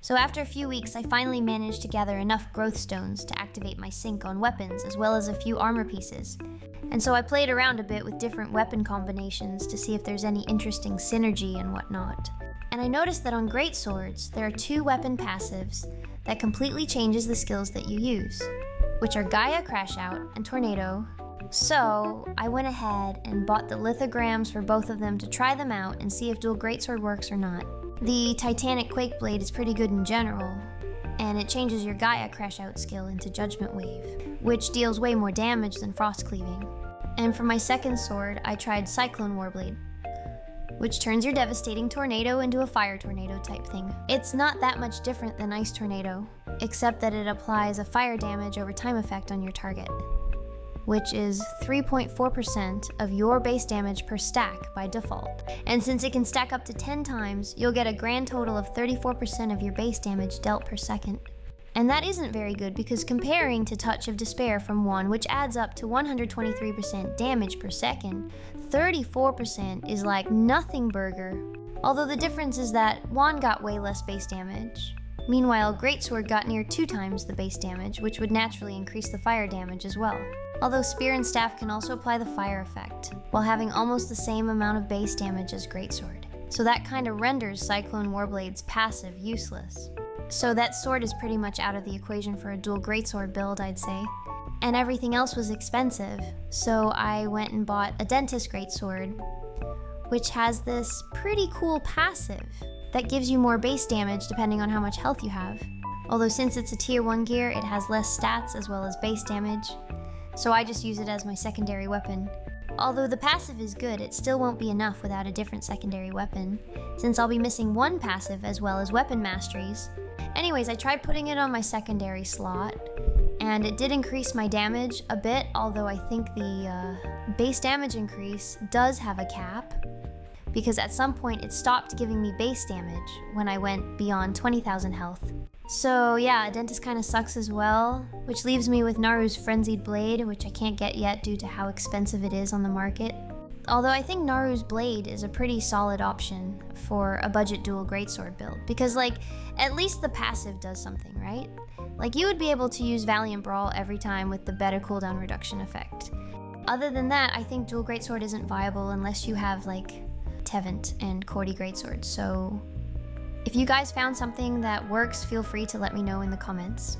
So after a few weeks, I finally managed to gather enough growth stones to activate my sync on weapons as well as a few armor pieces. And so I played around a bit with different weapon combinations to see if there's any interesting synergy and whatnot. And I noticed that on Greatswords, there are 2 weapon passives that completely changes the skills that you use, which are Gaia Crash Out and Tornado. So I went ahead and bought the lithograms for both of them to try them out and see if Dual Greatsword works or not. The Titanic Quake Blade is pretty good in general, and it changes your Gaia Crash Out skill into Judgment Wave, which deals way more damage than Frost Cleaving. And for my second sword, I tried Cyclone Warblade, which turns your Devastating Tornado into a Fire Tornado type thing. It's not that much different than Ice Tornado, except that it applies a fire damage over time effect on your target, which is 3.4% of your base damage per stack by default. And since it can stack up to 10 times, you'll get a grand total of 34% of your base damage dealt per second. And that isn't very good because comparing to Touch of Despair from 1, which adds up to 123% damage per second, 34% is like nothing burger. Although the difference is that 1 got way less base damage. Meanwhile, Greatsword got near 2 times the base damage, which would naturally increase the fire damage as well. Although Spear and Staff can also apply the fire effect, while having almost the same amount of base damage as Greatsword. So that kinda renders Cyclone Warblade's passive useless. So that sword is pretty much out of the equation for a dual Greatsword build, I'd say. And everything else was expensive, so I went and bought a Dentist Greatsword, which has this pretty cool passive that gives you more base damage depending on how much health you have. Although since it's a tier 1 gear, it has less stats as well as base damage, so I just use it as my secondary weapon. Although the passive is good, it still won't be enough without a different secondary weapon, since I'll be missing 1 passive as well as weapon masteries. Anyways, I tried putting it on my secondary slot, and it did increase my damage a bit, although I think the base damage increase does have a cap, because at some point it stopped giving me base damage when I went beyond 20,000 health. So yeah, Dentist kinda sucks as well, which leaves me with Naru's Frenzied Blade, which I can't get yet due to how expensive it is on the market. Although I think Naru's Blade is a pretty solid option for a budget dual Greatsword build, because like, at least the passive does something, right? Like you would be able to use Valiant Brawl every time with the better cooldown reduction effect. Other than that, I think dual Greatsword isn't viable unless you have like Tevent and Cordy Greatsword, so if you guys found something that works, feel free to let me know in the comments.